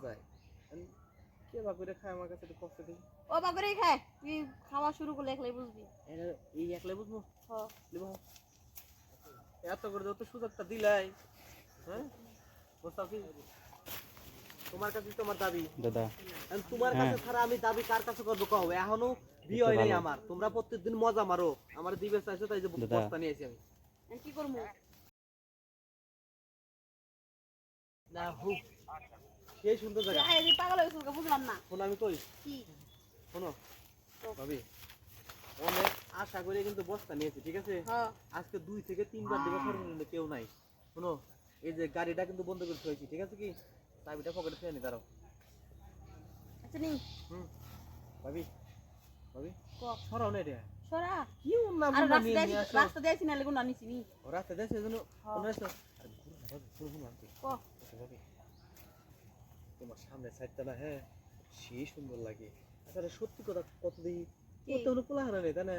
যায়। কে বা করে খায় আমার কাছে একটু কষ্ট দিই। ও বা করেই খায়, তুই খাওয়া শুরু করলে একলাই বুঝবি। এই একলাই বুঝবো? হ্যাঁ এত করে যত সুযোগটা দিলাই, হ্যাঁ মোস্তাফি, তোমার কাছে তোমার দাবি দাদা তোমার কাছে ছাড়া আমি দাবি কার কাছে করবো কও? এখনো বিয়ে হয় নাই আমার, তোমরা প্রত্যেকদিন মজা মারো, আমার দিবে চাইছো তাই যে বস্তা নিয়ে আসি আমি। কি করবো? না হুক সেই সুন্দর জায়গা। এই পাগল হয়েছিল বুঝলাম না। শোনো আমি কই, কি শোনো ভাবি, অনেক আশা করে কিন্তু বস্তা নিয়েছি, ঠিক আছে? হ্যাঁ আজকে 2 থেকে 3 বার দিকে সর্বনিম্ন কেউ নাই। শোনো এই যে গাড়িটা কিন্তু বন্ধ করে থুয়েছি, ঠিক আছে? কি চাবিটা পকেটে ফেলে নি, দাঁড়াও। আচ্ছা নি ভাবি ভাবি ক সরাও না রে, সরা। কি নাম আর না নিয়ে নিয়ে আসো। রাস্তা দিয়েছি না লেগুন আনিছি নি। ও রাতে দেশে এজন্য ওনা আসো। আরে ঘুরু ঘুরু আনতে ক ভাবি, তোমার সামনে সাইডটা না, হ্যাঁ সেই সুন্দর লাগে। আচ্ছা সত্যি কথা কত দিই কত হলো পোলা হারা নেই, তাই না?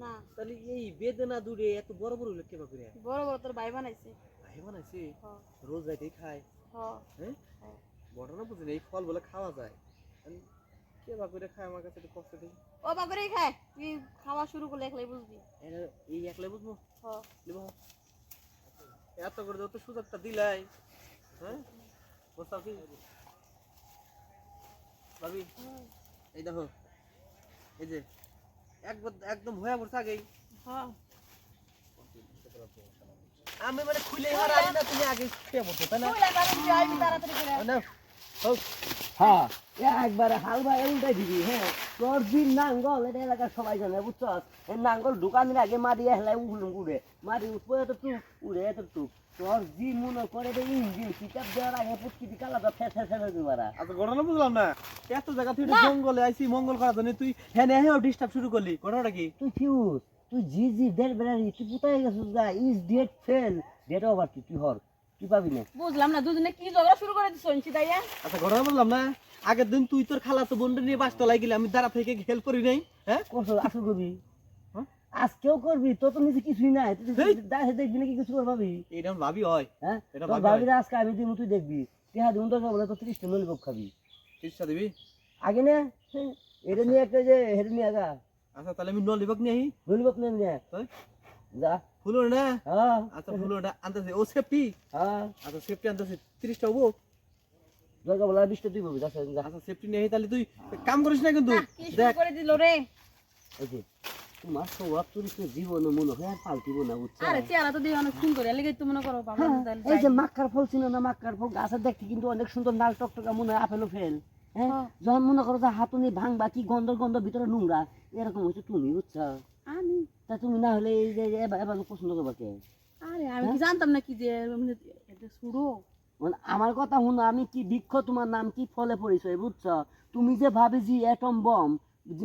না তাহলে এই বেদনা দূরে এত বড় বড় হলো কেবা করে? বড় বড় তোর ভাই বানাইছে। ভাই বানাইছে? হ্যাঁ রোজ রাইতেই খায়? হ্যাঁ হ্যাঁ ঘটনা বুঝি না, এই ফল বলে খাওয়া যায়, কেবা করে খায় আমার কাছে একটু কষ্ট দিই। ও বা করেই খায়, তুই খাওয়া শুরু করলে একলাই বুঝবি। এই একলাই বুঝবো? হ্যাঁ এত করে যত সুযোগটা দিলাই, হ্যাঁ মোস্তাফি ভাবি, এই দেখো এই যে একবার একদম হয়ে পড়ছে আগেই। হ্যাঁ আমি মানে খুলে হারাই না, তুমি আগে খেয়ে পড়ছো তাই না? তাড়াতাড়ি করে না হোক হ্যাঁ একবারে হালবা উল্টাই দিবি। হ্যাঁ তোর যে নাঙ্গল এটা এলাকার সবাই জানে বুঝছ, এই নাঙ্গল ঢুকানোর আগে মারি হেলাই উড়ে মারি উঠবো এত টুক উড়ে এত টুক। তোর জি মনে করে ইঞ্জিন পিকআপ দেওয়ার আগে পুটকিটি কালাটা ফেসে ফেলে দিবারা। আচ্ছা ঘটনা বুঝলাম না, এত জায়গা তুই জঙ্গলে আইছি মঙ্গল করার জন্য, তুই হ্যাঁ হ্যাঁ ডিস্টার্ব শুরু করলি, ঘটনাটা কি? তুই ফিউজ তুই জি দেড় বেড়ারি তুই কোথায় গেছিস গা? Is date fail date over তুই হর তুই পাবি না। বুঝলাম না দুজনে কি ঝগড়া শুরু করে দিছ শুনছি তাইয়া। আচ্ছা ঘটনা বুঝলাম না, আগের দিন তুই তোর খালা তো বোনটা নিয়ে বাসতলায় গেলি, আমি দাঁড়া থেকে হেল্প করি নাই? হ্যাঁ কসল আসল করবি, হ্যাঁ? আজকেও করবি, তোর তো নিজে কিছুই নাই, তুই হেই! দেখবি নাকি কিছু কর ভাবি? এইটা ভাবি হয়, হ্যাঁ এটা তোর ভাবি ভাবিরা আজকে আমি দিন তুই দেখবি টেহা দিন তোর বলে তো 30 টা ললিপপ খাবি ইচ্ছা দিবি? আগে না। এটা নিয়ে একটা যে হেড নিয়ে আগা আচ্ছা তাহলে আমি নলিবাক নিয়ে আহি। ললিপপ নিয়ে নিয়ে হ্যাঁ? যা। ফুলো না? হ্যাঁ আচ্ছা ফুলোটা আনতেছি, ও সেফটি? হ্যাঁ আচ্ছা সেফটি আনতেছি, 30টা হবো? দরকার বলা 20 টা তুই পাবি যা যা। আচ্ছা সেফটি নিয়ে আহি, তাহলে তুই কাম করিস না কিন্তু কি শুরু দেখ। করে দিল রে। এই যে তোমার স্বভাব চরিত্র জীবনে মনে হয় আর পাল্টিব না বুঝছো? আরে চেহারা তো দিয়ে অনেক সুন্দর, এলাকায় তো মনে করো বাবা হ্যাঁ, তাহলে এই যে মাক্কার ফল ছিল না, মাক্কার ফল গাছের দেখতে কিন্তু অনেক সুন্দর লাল টকটকা মনে হয় আপেলও ফেল। হ্যাঁ হ্যাঁ। যখন মনে করো যে হাতুনি ভাঙবা কি গন্ধ গন্ধ ভিতরে নোংরা এরকম হচ্ছে তুমি বুঝছো? আমি তা তুমি না হলে এই যে এবার পছন্দ করবা কে? আরে আমি কি জানতাম না কি যে এটা শুরু। মানে আমার কথা শুনো, আমি কি বৃক্ষ, তোমার নাম কি, ফলে পরিচয় বুঝছো? তুমি যে ভাবি যে অ্যাটম বম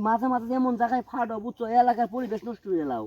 মাঝে মাঝে যেমন জায়গায় ফাটো বুঝছো, এলাকার পরিবেশ নষ্ট হয়ে এলাও।